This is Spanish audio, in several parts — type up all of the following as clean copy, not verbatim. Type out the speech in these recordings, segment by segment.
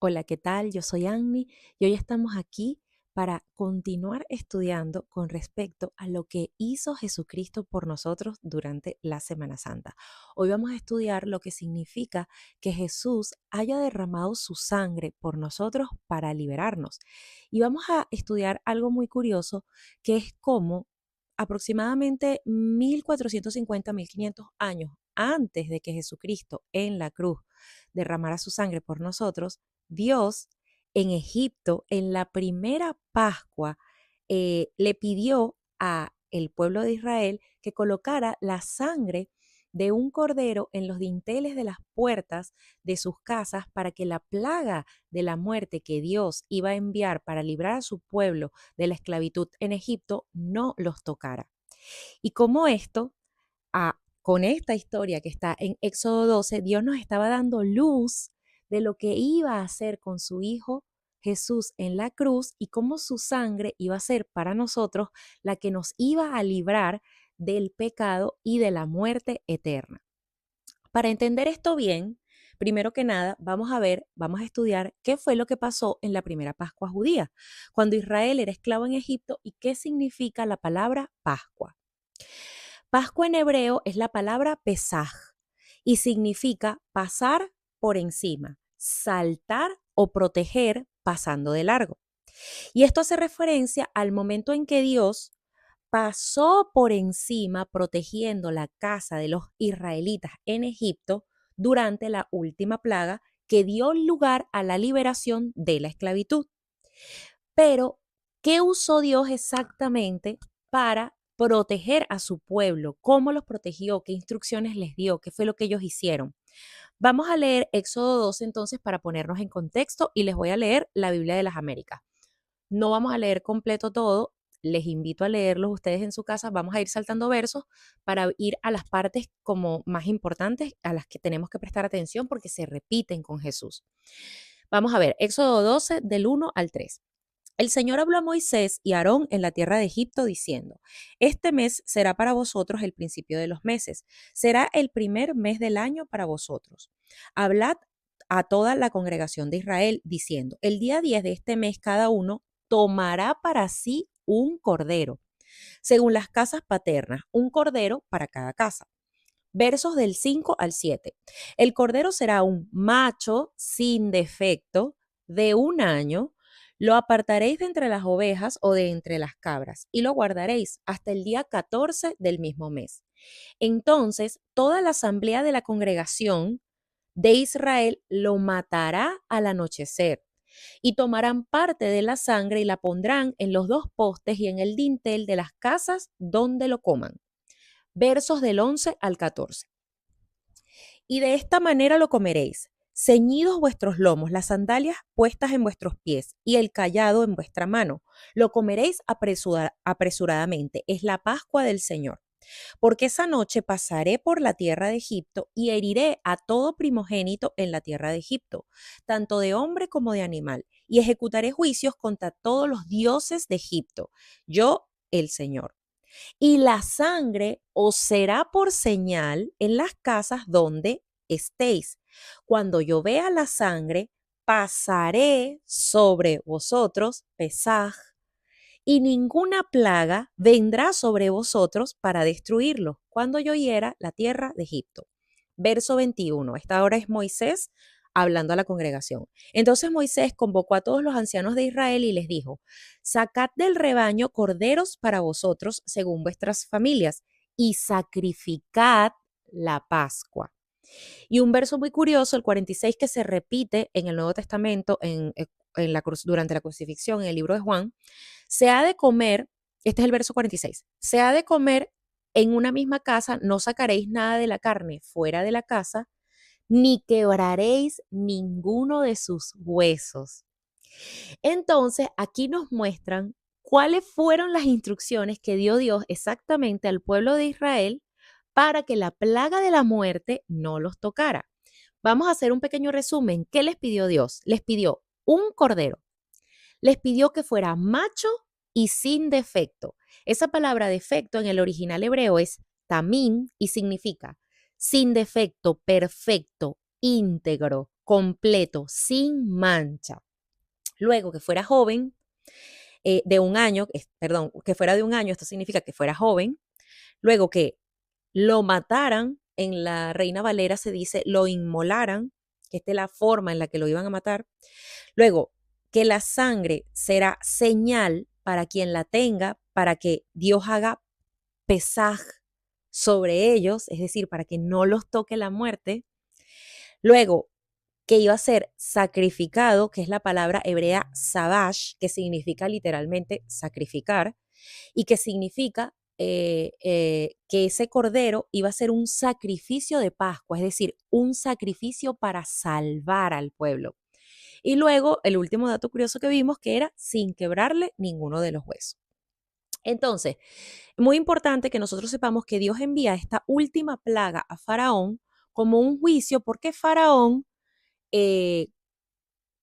Hola, ¿qué tal? Yo soy Annie y hoy estamos aquí para continuar estudiando con respecto a lo que hizo Jesucristo por nosotros durante la Semana Santa. Hoy vamos a estudiar lo que significa que Jesús haya derramado su sangre por nosotros para liberarnos. Y vamos a estudiar algo muy curioso, que es cómo aproximadamente 1450, 1500 años antes de que Jesucristo en la cruz derramara su sangre por nosotros, Dios en Egipto, en la primera Pascua, le pidió a el pueblo de Israel que colocara la sangre de un cordero en los dinteles de las puertas de sus casas para que la plaga de la muerte que Dios iba a enviar para librar a su pueblo de la esclavitud en Egipto no los tocara. Y como esto, con esta historia que está en Éxodo 12, Dios nos estaba dando luz de lo que iba a hacer con su Hijo Jesús en la cruz y cómo su sangre iba a ser para nosotros la que nos iba a librar del pecado y de la muerte eterna. Para entender esto bien, primero que nada, vamos a estudiar qué fue lo que pasó en la primera Pascua judía, cuando Israel era esclavo en Egipto y qué significa la palabra Pascua. Pascua en hebreo es la palabra Pesaj y significa pasar por encima, saltar o proteger pasando de largo. Y esto hace referencia al momento en que Dios pasó por encima protegiendo la casa de los israelitas en Egipto durante la última plaga que dio lugar a la liberación de la esclavitud. Pero, ¿qué usó Dios exactamente para proteger a su pueblo? ¿Cómo los protegió? ¿Qué instrucciones les dio? ¿Qué fue lo que ellos hicieron? Vamos a leer Éxodo 12 entonces para ponernos en contexto y les voy a leer la Biblia de las Américas. No vamos a leer completo todo, les invito a leerlos ustedes en su casa, vamos a ir saltando versos para ir a las partes como más importantes a las que tenemos que prestar atención porque se repiten con Jesús. Vamos a ver, Éxodo 12 del 1 al 3. El Señor habló a Moisés y a Aarón en la tierra de Egipto diciendo, este mes será para vosotros el principio de los meses, será el primer mes del año para vosotros. Hablad a toda la congregación de Israel diciendo, el día 10 de este mes cada uno tomará para sí un cordero, según las casas paternas, un cordero para cada casa. Versos del 5 al 7. El cordero será un macho sin defecto de un año. Lo apartaréis de entre las ovejas o de entre las cabras y lo guardaréis hasta el día 14 del mismo mes. Entonces, toda la asamblea de la congregación de Israel lo matará al anochecer y tomarán parte de la sangre y la pondrán en los dos postes y en el dintel de las casas donde lo coman. Versos del 11 al 14. Y de esta manera lo comeréis, ceñidos vuestros lomos, las sandalias puestas en vuestros pies y el cayado en vuestra mano. Lo comeréis apresuradamente. Es la Pascua del Señor. Porque esa noche pasaré por la tierra de Egipto y heriré a todo primogénito en la tierra de Egipto, tanto de hombre como de animal, y ejecutaré juicios contra todos los dioses de Egipto. Yo, el Señor. Y la sangre os será por señal en las casas donde estéis. Cuando yo vea la sangre, pasaré sobre vosotros, Pesaj, y ninguna plaga vendrá sobre vosotros para destruirlo cuando yo hiera la tierra de Egipto. Verso 21. Esta hora es Moisés hablando a la congregación. Entonces Moisés convocó a todos los ancianos de Israel y les dijo, sacad del rebaño corderos para vosotros según vuestras familias y sacrificad la Pascua. Y un verso muy curioso, el 46, que se repite en el Nuevo Testamento durante la crucifixión, en el libro de Juan, se ha de comer, este es el verso 46, se ha de comer en una misma casa, no sacaréis nada de la carne fuera de la casa, ni quebraréis ninguno de sus huesos. Entonces, aquí nos muestran cuáles fueron las instrucciones que dio Dios exactamente al pueblo de Israel para que la plaga de la muerte no los tocara. Vamos a hacer un pequeño resumen. ¿Qué les pidió Dios? Les pidió un cordero. Les pidió que fuera macho y sin defecto. Esa palabra defecto en el original hebreo es tamim y significa sin defecto, perfecto, íntegro, completo, sin mancha. Luego que fuera joven, de un año, perdón, que fuera de un año, esto significa que fuera joven. Luego que lo mataran, en la Reina Valera se dice lo inmolaran, que esta es la forma en la que lo iban a matar. Luego, que la sangre será señal para quien la tenga, para que Dios haga pesaj sobre ellos, es decir, para que no los toque la muerte. Luego, que iba a ser sacrificado, que es la palabra hebrea sabash, que significa literalmente sacrificar, y que significa que ese cordero iba a ser un sacrificio de Pascua, es decir, un sacrificio para salvar al pueblo. Y luego, el último dato curioso que vimos, que era sin quebrarle ninguno de los huesos. Entonces, muy importante que nosotros sepamos que Dios envía esta última plaga a Faraón como un juicio, porque Faraón, eh,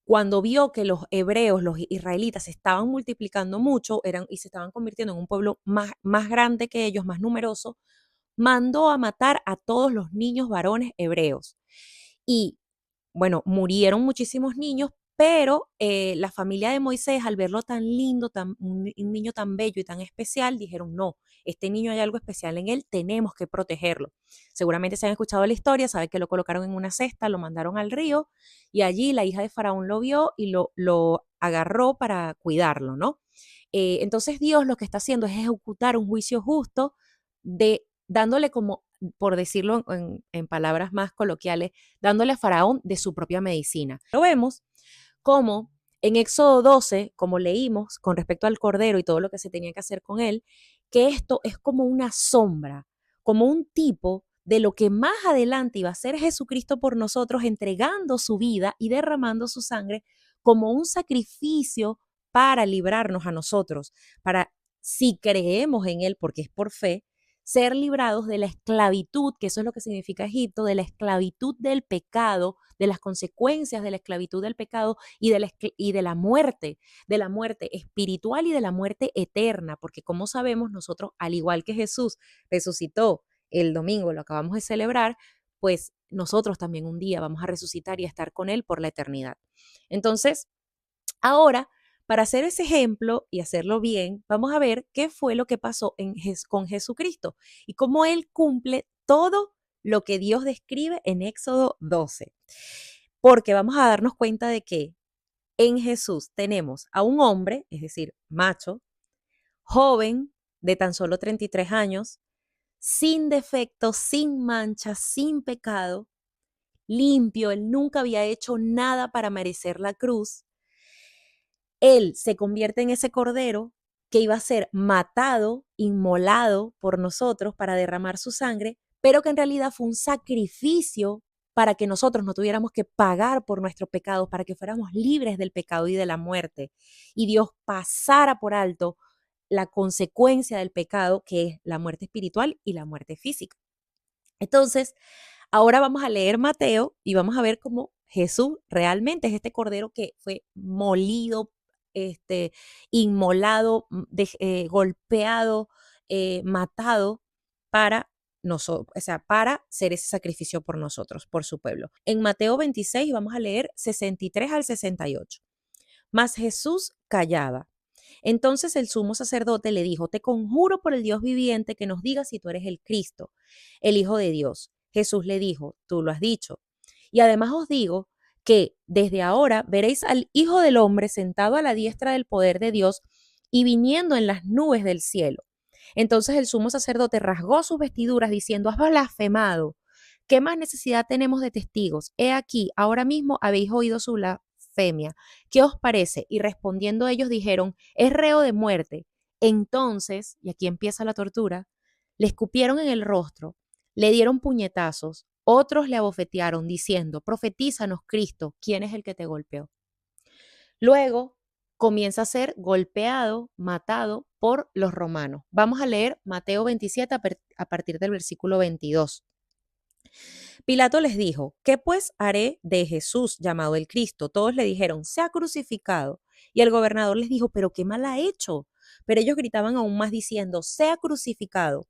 cuando vio que los hebreos, los israelitas, se estaban multiplicando mucho y se estaban convirtiendo en un pueblo más grande que ellos, más numeroso, mandó a matar a todos los niños varones hebreos. Y bueno, murieron muchísimos niños, pero la familia de Moisés, al verlo tan lindo, un niño tan bello y tan especial, dijeron, no, este niño hay algo especial en él, tenemos que protegerlo. Seguramente se han escuchado la historia, saben que lo colocaron en una cesta, lo mandaron al río y allí la hija de Faraón lo vio y lo agarró para cuidarlo, ¿no? Entonces Dios lo que está haciendo es ejecutar un juicio justo dándole como, por decirlo en palabras más coloquiales, dándole a Faraón de su propia medicina. Lo vemos como en Éxodo 12, como leímos con respecto al cordero y todo lo que se tenía que hacer con él, que esto es como una sombra, como un tipo de lo que más adelante iba a ser Jesucristo por nosotros, entregando su vida y derramando su sangre como un sacrificio para librarnos a nosotros, para, si creemos en él, porque es por fe, ser librados de la esclavitud, que eso es lo que significa Egipto, de la esclavitud del pecado, de las consecuencias de la esclavitud del pecado y de la muerte espiritual y de la muerte eterna, porque como sabemos nosotros, al igual que Jesús resucitó el domingo, lo acabamos de celebrar, pues nosotros también un día vamos a resucitar y a estar con Él por la eternidad. Entonces, ahora, para hacer ese ejemplo y hacerlo bien, vamos a ver qué fue lo que pasó con Jesucristo y cómo Él cumple todo lo que Dios describe en Éxodo 12. Porque vamos a darnos cuenta de que en Jesús tenemos a un hombre, es decir, macho, joven, de tan solo 33 años, sin defecto, sin mancha, sin pecado, limpio, él nunca había hecho nada para merecer la cruz. Él se convierte en ese cordero que iba a ser matado, inmolado por nosotros para derramar su sangre, pero que en realidad fue un sacrificio para que nosotros no tuviéramos que pagar por nuestros pecados, para que fuéramos libres del pecado y de la muerte. Y Dios pasara por alto la consecuencia del pecado, que es la muerte espiritual y la muerte física. Entonces, ahora vamos a leer Mateo y vamos a ver cómo Jesús realmente es este cordero que fue molido, inmolado, golpeado, matado para nosotros, o sea, para ser ese sacrificio por nosotros, por su pueblo. En Mateo 26 vamos a leer 63 al 68. Mas Jesús callaba. Entonces el sumo sacerdote le dijo, te conjuro por el Dios viviente que nos digas si tú eres el Cristo, el Hijo de Dios. Jesús le dijo, tú lo has dicho. Y además os digo que desde ahora veréis al Hijo del Hombre sentado a la diestra del poder de Dios y viniendo en las nubes del cielo. Entonces el sumo sacerdote rasgó sus vestiduras diciendo, has blasfemado. ¿Qué más necesidad tenemos de testigos? He aquí, ahora mismo habéis oído su blasfemia. ¿Qué os parece? Y respondiendo ellos dijeron, es reo de muerte. Entonces, y aquí empieza la tortura, le escupieron en el rostro, le dieron puñetazos, otros le abofetearon diciendo, profetízanos Cristo, ¿quién es el que te golpeó? Luego comienza a ser golpeado, matado por los romanos. Vamos a leer Mateo 27 a partir del versículo 22. Pilato les dijo, ¿qué pues haré de Jesús llamado el Cristo? Todos le dijeron, se ha crucificado. Y el gobernador les dijo, pero qué mal ha hecho. Pero ellos gritaban aún más diciendo, sea crucificado.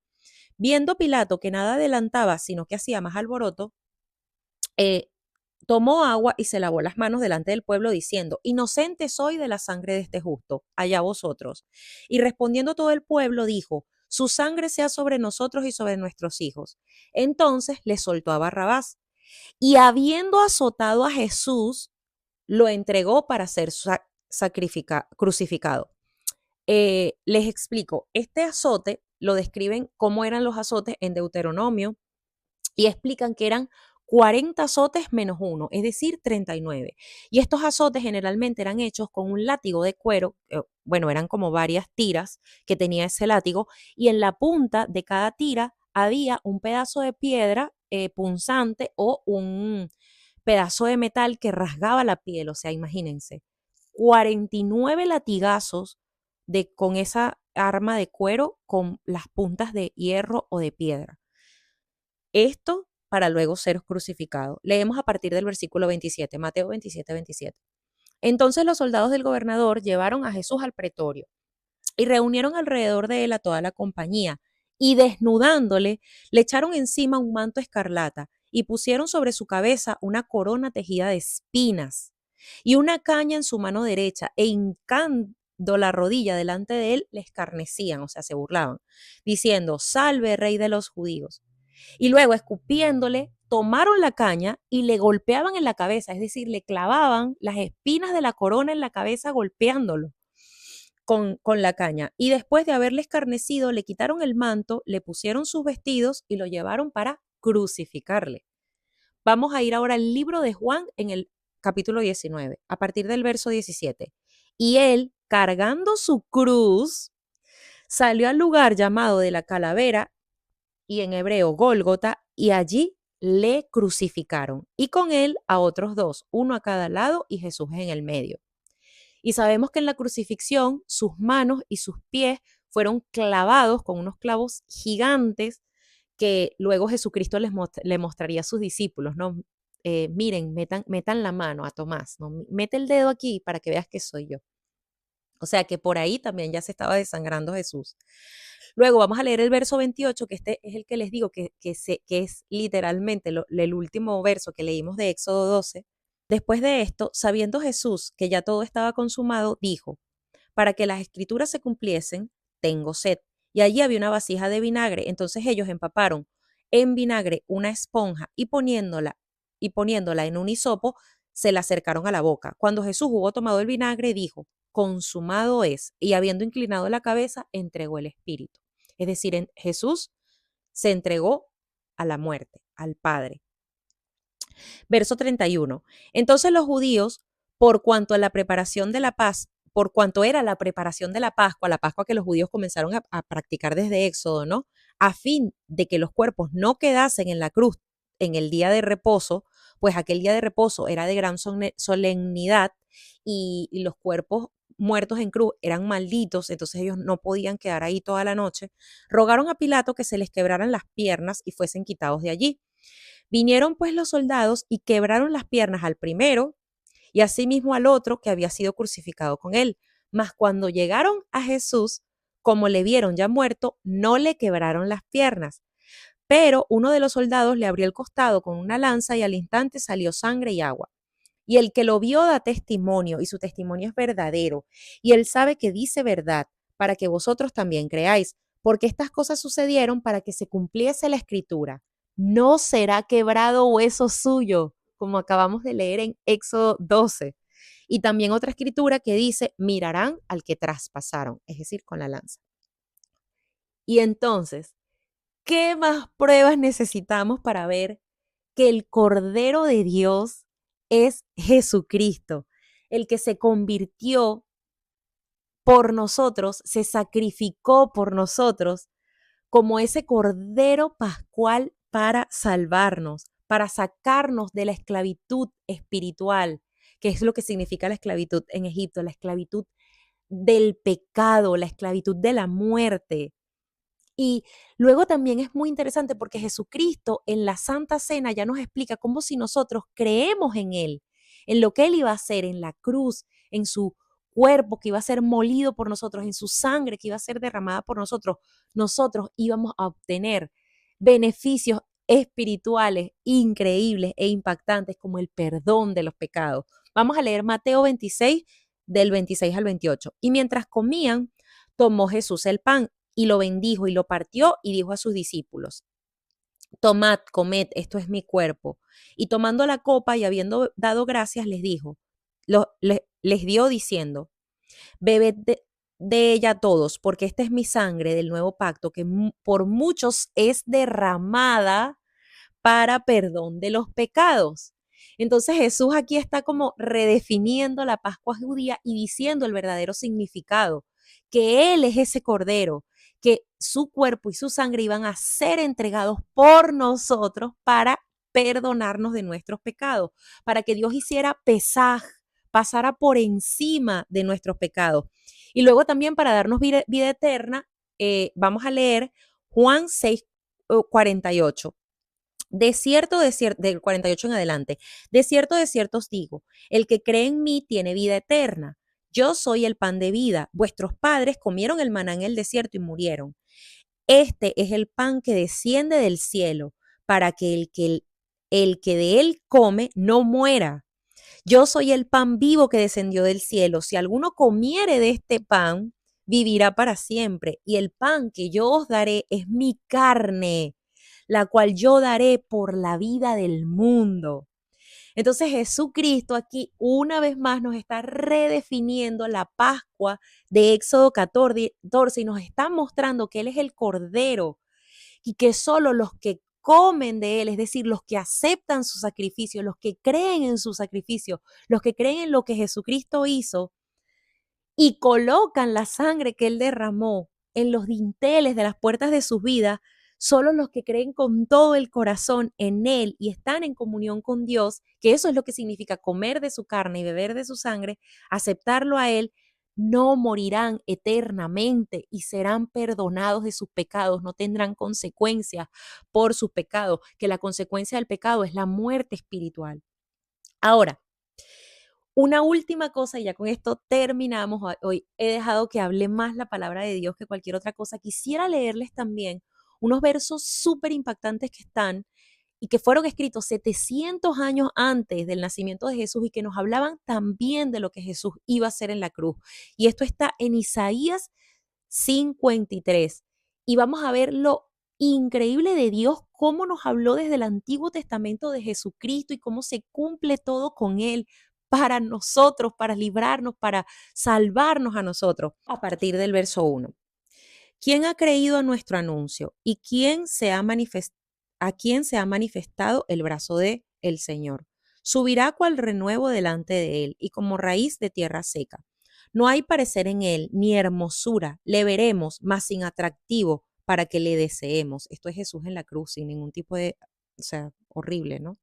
Viendo Pilato que nada adelantaba, sino que hacía más alboroto, eh, tomó agua y se lavó las manos delante del pueblo diciendo, inocente soy de la sangre de este justo, allá vosotros. Y respondiendo todo el pueblo dijo, su sangre sea sobre nosotros y sobre nuestros hijos. Entonces le soltó a Barrabás y habiendo azotado a Jesús, lo entregó para ser crucificado. Les explico, este azote lo describen cómo eran los azotes en Deuteronomio y explican que eran 40 azotes menos uno, es decir, 39. Y estos azotes generalmente eran hechos con un látigo de cuero, bueno, eran como varias tiras que tenía ese látigo, y en la punta de cada tira había un pedazo de piedra punzante o un pedazo de metal que rasgaba la piel, o sea, imagínense, 49 latigazos con esa arma de cuero con las puntas de hierro o de piedra. Esto para luego ser crucificado. Leemos a partir del versículo 27, Mateo 27, 27. Entonces los soldados del gobernador llevaron a Jesús al pretorio y reunieron alrededor de él a toda la compañía y desnudándole le echaron encima un manto escarlata y pusieron sobre su cabeza una corona tejida de espinas y una caña en su mano derecha e hincando la rodilla delante de él le escarnecían, o sea, se burlaban, diciendo, salve rey de los judíos. Y luego, escupiéndole, tomaron la caña y le golpeaban en la cabeza, es decir, le clavaban las espinas de la corona en la cabeza golpeándolo con la caña. Y después de haberle escarnecido, le quitaron el manto, le pusieron sus vestidos y lo llevaron para crucificarle. Vamos a ir ahora al libro de Juan en el capítulo 19, a partir del verso 17. Y él, cargando su cruz, salió al lugar llamado de la calavera y en hebreo Gólgota, y allí le crucificaron, y con él a otros dos, uno a cada lado y Jesús en el medio. Y sabemos que en la crucifixión sus manos y sus pies fueron clavados con unos clavos gigantes que luego Jesucristo le mostraría a sus discípulos, ¿no? Miren, metan la mano a Tomás, ¿no? Mete el dedo aquí para que veas que soy yo. O sea que por ahí también ya se estaba desangrando Jesús. Luego vamos a leer el verso 28, que este es el que les digo que es literalmente el último verso que leímos de Éxodo 12. Después de esto, sabiendo Jesús que ya todo estaba consumado, dijo, para que las escrituras se cumpliesen, tengo sed. Y allí había una vasija de vinagre. Entonces ellos empaparon en vinagre una esponja y poniéndola en un hisopo, se la acercaron a la boca. Cuando Jesús hubo tomado el vinagre, dijo, consumado es. Y habiendo inclinado la cabeza, entregó el espíritu. Es decir, Jesús se entregó a la muerte, al Padre. Verso 31. Entonces los judíos, por cuanto a la preparación de la paz, por cuanto era la preparación de la Pascua que los judíos comenzaron a practicar desde Éxodo, ¿no? A fin de que los cuerpos no quedasen en la cruz en el día de reposo, pues aquel día de reposo era de gran solemnidad y los cuerpos muertos en cruz eran malditos, entonces ellos no podían quedar ahí toda la noche, rogaron a Pilato que se les quebraran las piernas y fuesen quitados de allí. Vinieron pues los soldados y quebraron las piernas al primero y asimismo al otro que había sido crucificado con él. Mas cuando llegaron a Jesús, como le vieron ya muerto, no le quebraron las piernas. Pero uno de los soldados le abrió el costado con una lanza y al instante salió sangre y agua. Y el que lo vio da testimonio, y su testimonio es verdadero. Y él sabe que dice verdad, para que vosotros también creáis, porque estas cosas sucedieron para que se cumpliese la escritura. No será quebrado hueso suyo, como acabamos de leer en Éxodo 12. Y también otra escritura que dice, mirarán al que traspasaron, es decir, con la lanza. Y entonces, ¿qué más pruebas necesitamos para ver que el Cordero de Dios es Jesucristo, el que se convirtió por nosotros, se sacrificó por nosotros como ese Cordero Pascual para salvarnos, para sacarnos de la esclavitud espiritual, que es lo que significa la esclavitud en Egipto, la esclavitud del pecado, la esclavitud de la muerte. Y luego también es muy interesante porque Jesucristo en la Santa Cena ya nos explica cómo si nosotros creemos en Él, en lo que Él iba a hacer en la cruz, en su cuerpo que iba a ser molido por nosotros, en su sangre que iba a ser derramada por nosotros, nosotros íbamos a obtener beneficios espirituales increíbles e impactantes como el perdón de los pecados. Vamos a leer Mateo 26, del 26 al 28. Y mientras comían, tomó Jesús el pan y lo bendijo y lo partió y dijo a sus discípulos: tomad, comed, esto es mi cuerpo. Y tomando la copa y habiendo dado gracias, les dijo, les dio diciendo: bebed de ella todos, porque esta es mi sangre del nuevo pacto, que por muchos es derramada para perdón de los pecados. Entonces Jesús aquí está como redefiniendo la Pascua judía y diciendo el verdadero significado, que Él es ese cordero, que su cuerpo y su sangre iban a ser entregados por nosotros para perdonarnos de nuestros pecados, para que Dios hiciera pesaj, pasara por encima de nuestros pecados. Y luego también para darnos vida eterna, vamos a leer Juan 6, 48. De cierto, del 48 en adelante, de cierto os digo, el que cree en mí tiene vida eterna. Yo soy el pan de vida. Vuestros padres comieron el maná en el desierto y murieron. Este es el pan que desciende del cielo, para que el que de él come no muera. Yo soy el pan vivo que descendió del cielo. Si alguno comiere de este pan, vivirá para siempre. Y el pan que yo os daré es mi carne, la cual yo daré por la vida del mundo. Entonces Jesucristo aquí una vez más nos está redefiniendo la Pascua de Éxodo 14 y nos está mostrando que Él es el Cordero y que solo los que comen de Él, es decir, los que aceptan su sacrificio, los que creen en su sacrificio, los que creen en lo que Jesucristo hizo y colocan la sangre que Él derramó en los dinteles de las puertas de sus vidas, solo los que creen con todo el corazón en Él y están en comunión con Dios, que eso es lo que significa comer de su carne y beber de su sangre, aceptarlo a Él, no morirán eternamente y serán perdonados de sus pecados, no tendrán consecuencias por sus pecados, que la consecuencia del pecado es la muerte espiritual. Ahora, una última cosa, y ya con esto terminamos. Hoy he dejado que hable más la palabra de Dios que cualquier otra cosa. Quisiera leerles también unos versos súper impactantes que están y que fueron escritos 700 años antes del nacimiento de Jesús y que nos hablaban también de lo que Jesús iba a hacer en la cruz. Y esto está en Isaías 53. Y vamos a ver lo increíble de Dios, cómo nos habló desde el Antiguo Testamento de Jesucristo y cómo se cumple todo con Él para nosotros, para librarnos, para salvarnos a nosotros. A partir del verso 1. ¿Quién ha creído a nuestro anuncio y a quién se ha manifestado el brazo de el Señor? Subirá cual renuevo delante de él y como raíz de tierra seca. No hay parecer en él ni hermosura, le veremos, mas sin atractivo para que le deseemos. Esto es Jesús en la cruz, sin ningún tipo de, o sea, horrible, ¿no?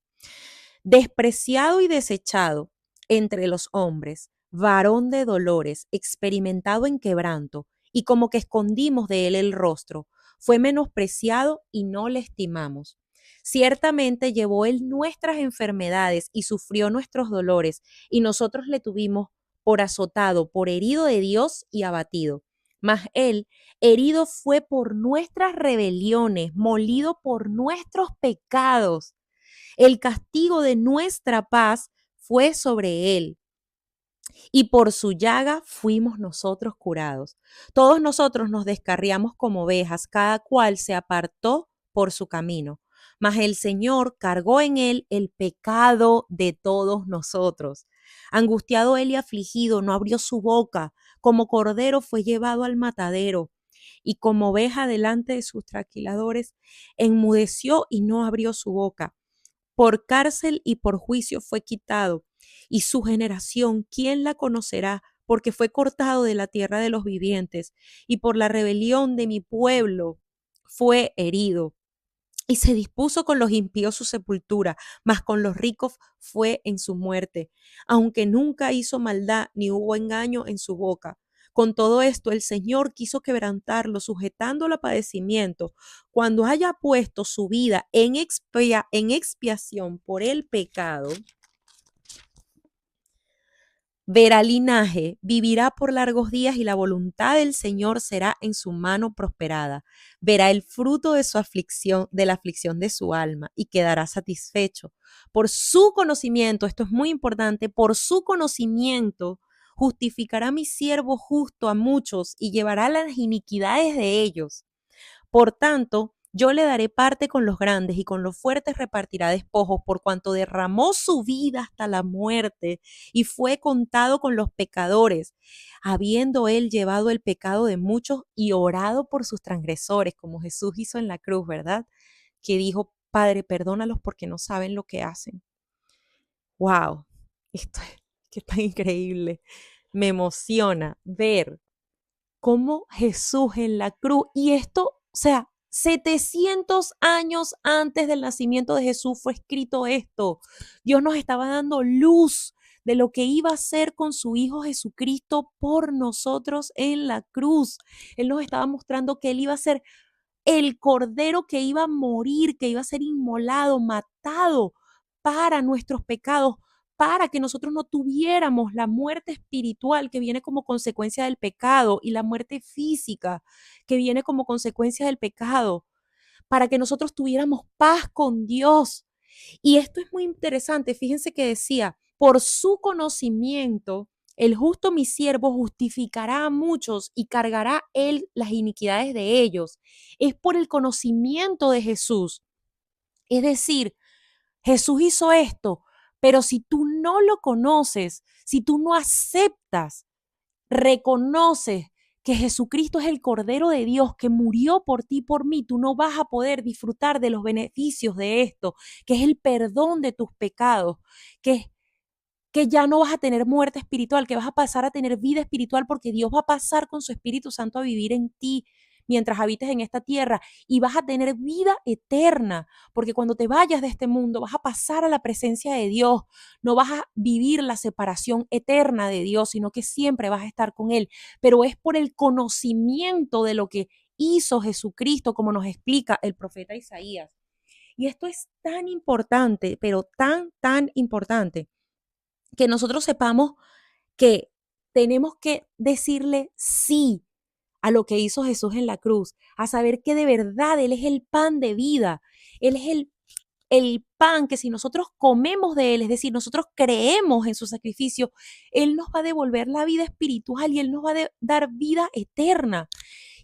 Despreciado y desechado entre los hombres, varón de dolores, experimentado en quebranto, y como que escondimos de él el rostro, fue menospreciado y no le estimamos. Ciertamente llevó él nuestras enfermedades y sufrió nuestros dolores, y nosotros le tuvimos por azotado, por herido de Dios y abatido. Mas él herido fue por nuestras rebeliones, molido por nuestros pecados. El castigo de nuestra paz fue sobre él, y por su llaga fuimos nosotros curados. Todos nosotros nos descarriamos como ovejas, cada cual se apartó por su camino. Mas el Señor cargó en él el pecado de todos nosotros. Angustiado él y afligido, no abrió su boca. Como cordero fue llevado al matadero. Y como oveja delante de sus trasquiladores, enmudeció y no abrió su boca. Por cárcel y por juicio fue quitado. Y su generación, ¿quién la conocerá? Porque fue cortado de la tierra de los vivientes, y por la rebelión de mi pueblo fue herido. Y se dispuso con los impíos su sepultura, mas con los ricos fue en su muerte, aunque nunca hizo maldad ni hubo engaño en su boca. Con todo esto, el Señor quiso quebrantarlo, sujetándolo a padecimiento. Cuando haya puesto su vida en expiación por el pecado, verá linaje, vivirá por largos días y la voluntad del Señor será en su mano prosperada. Verá el fruto de su aflicción, de la aflicción de su alma y quedará satisfecho. Por su conocimiento, esto es muy importante, por su conocimiento justificará mi siervo justo a muchos y llevará las iniquidades de ellos. Por tanto, yo le daré parte con los grandes y con los fuertes repartirá despojos, por cuanto derramó su vida hasta la muerte y fue contado con los pecadores, habiendo él llevado el pecado de muchos y orado por sus transgresores, como Jesús hizo en la cruz, ¿verdad? Que dijo, Padre, perdónalos porque no saben lo que hacen. ¡Wow! Esto es que tan increíble. Me emociona ver cómo Jesús en la cruz, y esto, o sea, 700 años antes del nacimiento de Jesús fue escrito esto. Dios nos estaba dando luz de lo que iba a hacer con su Hijo Jesucristo por nosotros en la cruz. Él nos estaba mostrando que Él iba a ser el cordero que iba a morir, que iba a ser inmolado, matado para nuestros pecados, para que nosotros no tuviéramos la muerte espiritual que viene como consecuencia del pecado y la muerte física que viene como consecuencia del pecado, para que nosotros tuviéramos paz con Dios. Y esto es muy interesante. Fíjense que decía, por su conocimiento, el justo mi siervo justificará a muchos y cargará él las iniquidades de ellos. Es por el conocimiento de Jesús. Es decir, Jesús hizo esto, pero si tú no lo conoces, si tú no aceptas, reconoces que Jesucristo es el Cordero de Dios que murió por ti y por mí, tú no vas a poder disfrutar de los beneficios de esto, que es el perdón de tus pecados, que ya no vas a tener muerte espiritual, que vas a pasar a tener vida espiritual porque Dios va a pasar con su Espíritu Santo a vivir en ti mientras habites en esta tierra y vas a tener vida eterna, porque cuando te vayas de este mundo vas a pasar a la presencia de Dios, no vas a vivir la separación eterna de Dios, sino que siempre vas a estar con Él, pero es por el conocimiento de lo que hizo Jesucristo, como nos explica el profeta Isaías. Y esto es tan importante, pero tan importante que nosotros sepamos que tenemos que decirle sí a lo que hizo Jesús en la cruz, a saber que de verdad Él es el pan de vida, Él es el pan que si nosotros comemos de Él, es decir, nosotros creemos en su sacrificio, Él nos va a devolver la vida espiritual y Él nos va a dar vida eterna.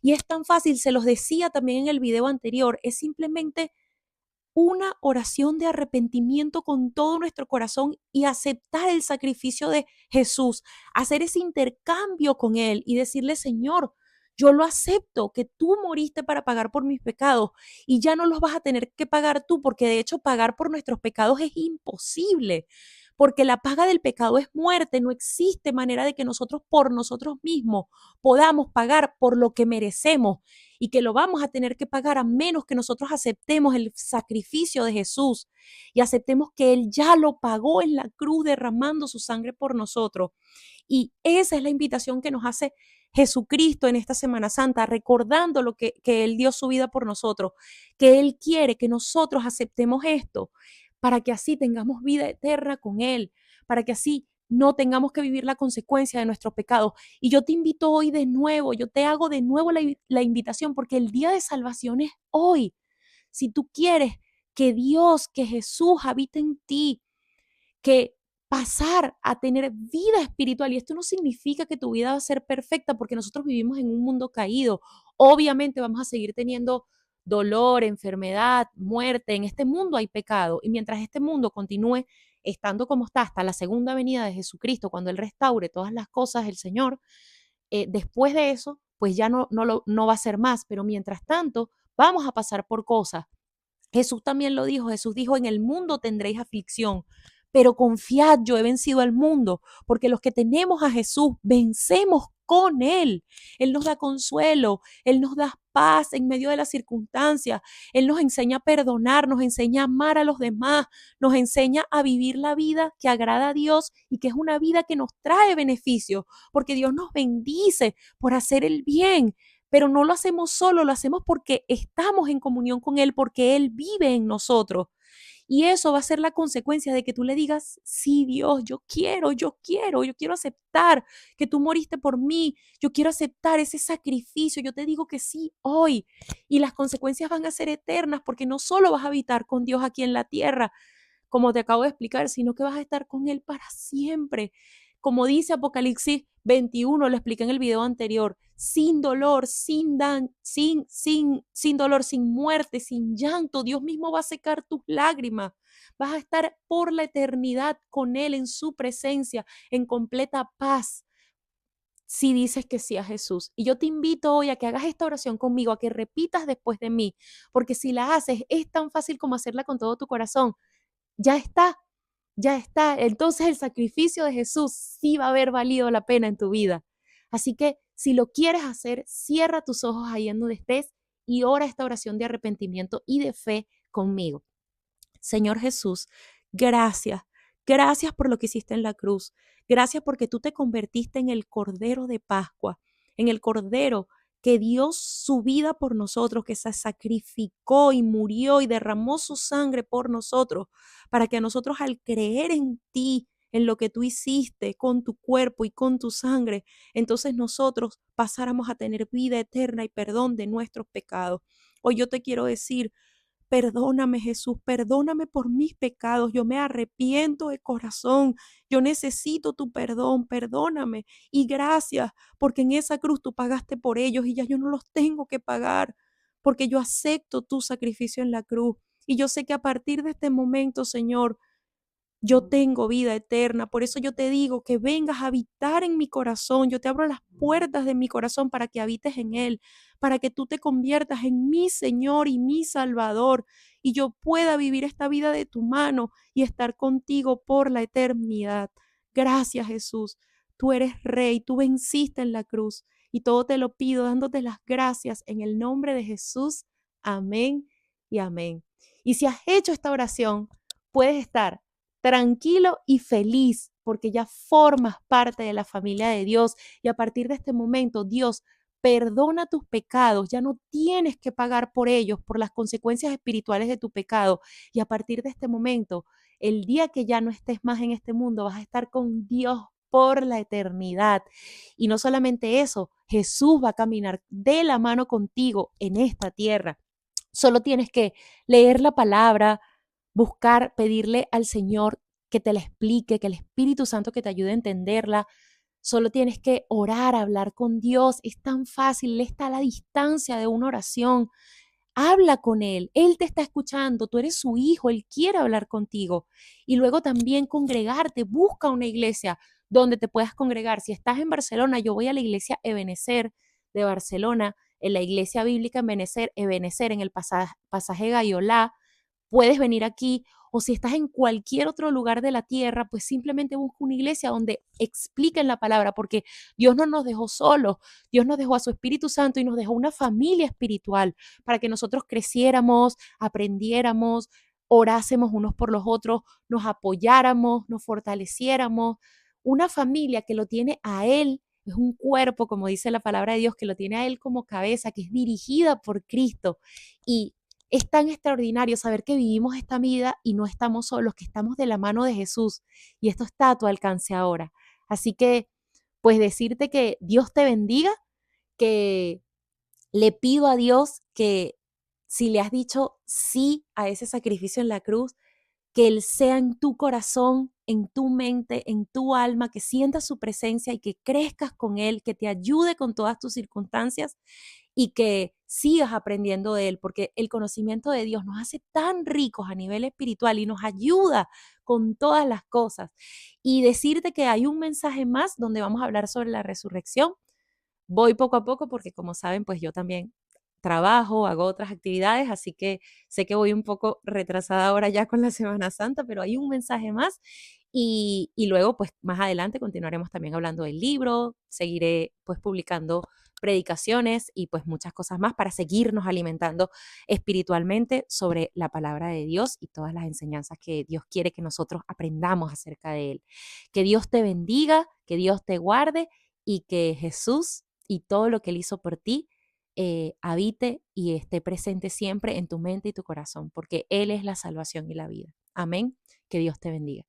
Y es tan fácil, se los decía también en el video anterior, es simplemente una oración de arrepentimiento con todo nuestro corazón y aceptar el sacrificio de Jesús, hacer ese intercambio con Él y decirle, Señor, yo lo acepto, que tú moriste para pagar por mis pecados y ya no los vas a tener que pagar tú, porque de hecho pagar por nuestros pecados es imposible, porque la paga del pecado es muerte, no existe manera de que nosotros por nosotros mismos podamos pagar por lo que merecemos y que lo vamos a tener que pagar a menos que nosotros aceptemos el sacrificio de Jesús y aceptemos que Él ya lo pagó en la cruz derramando su sangre por nosotros. Y esa es la invitación que nos hace Jesucristo en esta Semana Santa, recordando lo que Él dio su vida por nosotros, que Él quiere que nosotros aceptemos esto para que así tengamos vida eterna con Él, para que así no tengamos que vivir la consecuencia de nuestros pecados. Y yo te invito hoy de nuevo, yo te hago de nuevo la invitación, porque el día de salvación es hoy. Si tú quieres que Dios, que Jesús habite en ti, que pasar a tener vida espiritual, y esto no significa que tu vida va a ser perfecta, porque nosotros vivimos en un mundo caído. Obviamente vamos a seguir teniendo dolor, enfermedad, muerte. En este mundo hay pecado, y mientras este mundo continúe estando como está hasta la segunda venida de Jesucristo, cuando Él restaure todas las cosas, el Señor, después de eso, pues ya no va a ser más, pero mientras tanto vamos a pasar por cosas. Jesús también lo dijo, Jesús dijo, en el mundo tendréis aflicción, pero confiad, yo he vencido al mundo, porque los que tenemos a Jesús vencemos con Él. Él nos da consuelo, Él nos da paz en medio de las circunstancias, Él nos enseña a perdonar, nos enseña a amar a los demás, nos enseña a vivir la vida que agrada a Dios y que es una vida que nos trae beneficios, porque Dios nos bendice por hacer el bien, pero no lo hacemos solo, lo hacemos porque estamos en comunión con Él, porque Él vive en nosotros. Y eso va a ser la consecuencia de que tú le digas, sí, Dios, yo quiero aceptar que tú moriste por mí, yo quiero aceptar ese sacrificio, yo te digo que sí hoy. Y las consecuencias van a ser eternas porque no solo vas a habitar con Dios aquí en la tierra, como te acabo de explicar, sino que vas a estar con Él para siempre. Como dice Apocalipsis 21, lo expliqué en el video anterior, sin dolor, sin dolor, sin muerte, sin llanto, Dios mismo va a secar tus lágrimas. Vas a estar por la eternidad con Él en su presencia, en completa paz, si dices que sí a Jesús. Y yo te invito hoy a que hagas esta oración conmigo, a que repitas después de mí, porque si la haces es tan fácil como hacerla con todo tu corazón. Ya está, ya está. Entonces el sacrificio de Jesús sí va a haber valido la pena en tu vida. Así que si lo quieres hacer, cierra tus ojos ahí en donde estés y ora esta oración de arrepentimiento y de fe conmigo. Señor Jesús, gracias. Gracias por lo que hiciste en la cruz. Gracias porque tú te convertiste en el Cordero de Pascua, en el Cordero que dio su vida por nosotros, que se sacrificó y murió y derramó su sangre por nosotros, para que nosotros al creer en ti, en lo que tú hiciste con tu cuerpo y con tu sangre, entonces nosotros pasáramos a tener vida eterna y perdón de nuestros pecados. Hoy yo te quiero decir, perdóname, Jesús, perdóname por mis pecados. Yo me arrepiento de corazón. Yo necesito tu perdón, perdóname. Y gracias, porque en esa cruz tú pagaste por ellos y ya yo no los tengo que pagar, porque yo acepto tu sacrificio en la cruz. Y yo sé que a partir de este momento, Señor, yo tengo vida eterna. Por eso yo te digo que vengas a habitar en mi corazón. Yo te abro las puertas de mi corazón para que habites en él, para que tú te conviertas en mi Señor y mi Salvador, y yo pueda vivir esta vida de tu mano y estar contigo por la eternidad. Gracias, Jesús. Tú eres Rey, tú venciste en la cruz, y todo te lo pido dándote las gracias en el nombre de Jesús. Amén y amén. Y si has hecho esta oración, puedes estar tranquilo y feliz porque ya formas parte de la familia de Dios, y a partir de este momento Dios perdona tus pecados, ya no tienes que pagar por ellos, por las consecuencias espirituales de tu pecado, y a partir de este momento, el día que ya no estés más en este mundo, vas a estar con Dios por la eternidad. Y no solamente eso, Jesús va a caminar de la mano contigo en esta tierra. Solo tienes que leer la palabra, buscar, pedirle al Señor que te la explique, que el Espíritu Santo que te ayude a entenderla. Solo tienes que orar, hablar con Dios. Es tan fácil, Él está a la distancia de una oración. Habla con Él te está escuchando, tú eres su hijo, Él quiere hablar contigo. Y luego también congregarte, busca una iglesia donde te puedas congregar. Si estás en Barcelona, yo voy a la iglesia Ebenecer de Barcelona, en la iglesia bíblica Ebenecer en el pasaje Gaiolá. Puedes venir aquí, o si estás en cualquier otro lugar de la tierra, pues simplemente busca una iglesia donde expliquen la palabra, porque Dios no nos dejó solos, Dios nos dejó a su Espíritu Santo y nos dejó una familia espiritual para que nosotros creciéramos, aprendiéramos, orásemos unos por los otros, nos apoyáramos, nos fortaleciéramos. Una familia que lo tiene a Él, es un cuerpo, como dice la palabra de Dios, que lo tiene a Él como cabeza, que es dirigida por Cristo. Y es tan extraordinario saber que vivimos esta vida y no estamos solos, que estamos de la mano de Jesús, y esto está a tu alcance ahora. Así que, pues decirte que Dios te bendiga, que le pido a Dios que si le has dicho sí a ese sacrificio en la cruz, que Él sea en tu corazón, en tu mente, en tu alma, que sientas su presencia y que crezcas con Él, que te ayude con todas tus circunstancias y que sigas aprendiendo de Él, porque el conocimiento de Dios nos hace tan ricos a nivel espiritual y nos ayuda con todas las cosas. Y decirte que hay un mensaje más donde vamos a hablar sobre la resurrección. Voy poco a poco porque, como saben, pues yo también trabajo, hago otras actividades, así que sé que voy un poco retrasada ahora ya con la Semana Santa, pero hay un mensaje más, y luego pues más adelante continuaremos también hablando del libro, seguiré pues publicando predicaciones y pues muchas cosas más para seguirnos alimentando espiritualmente sobre la palabra de Dios y todas las enseñanzas que Dios quiere que nosotros aprendamos acerca de Él. Que Dios te bendiga, que Dios te guarde y que Jesús y todo lo que Él hizo por ti habite y esté presente siempre en tu mente y tu corazón, porque Él es la salvación y la vida. Amén. Que Dios te bendiga.